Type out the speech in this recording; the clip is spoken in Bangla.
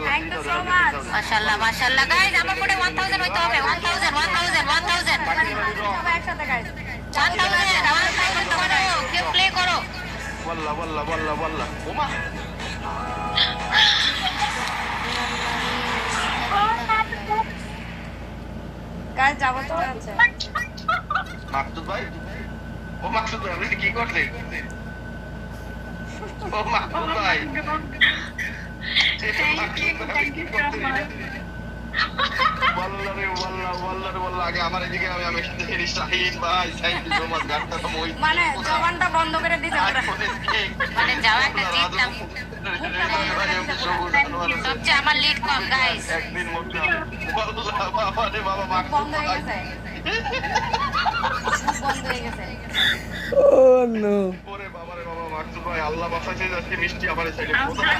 Thank you so much. মাশাআল্লাহ মাশাআল্লাহ গাইস আমার পরে 1000 হইতে হবে 1000 সবাই একসাথে গাইস। 1000 করো কেউ প্লে করো والله والله والله والله وما গাইস যাবো তো আছে। মাকসুদ ভাই ও মাকসুদ ভাই আপনি কি করলেন ও মাকসুদ ভাই থ্যাংক ইউ সো মাচ। والله রে والله والله রে والله আগে আমার এদিকে আমি শাহিন ভাই থ্যাংক ইউ সো মাচ গানটা তো মই মানে জবানটা বন্ধ করে দিছে পুরো। মানে যাও একটা জিতলাম সবচেয়ে আমার লিড কম গাইস একদিন মুখটা والله বাবা রে বাবা মাকসুদ বন্ধ হয়ে গেছে। বন্ধ হয়ে গেছে। Oh no. ওরে বাবা রে বাবা মাকসুদ ভাই আল্লাহ বাঁচাইছে আজকে মিষ্টি আমার ছেলে I'm sorry.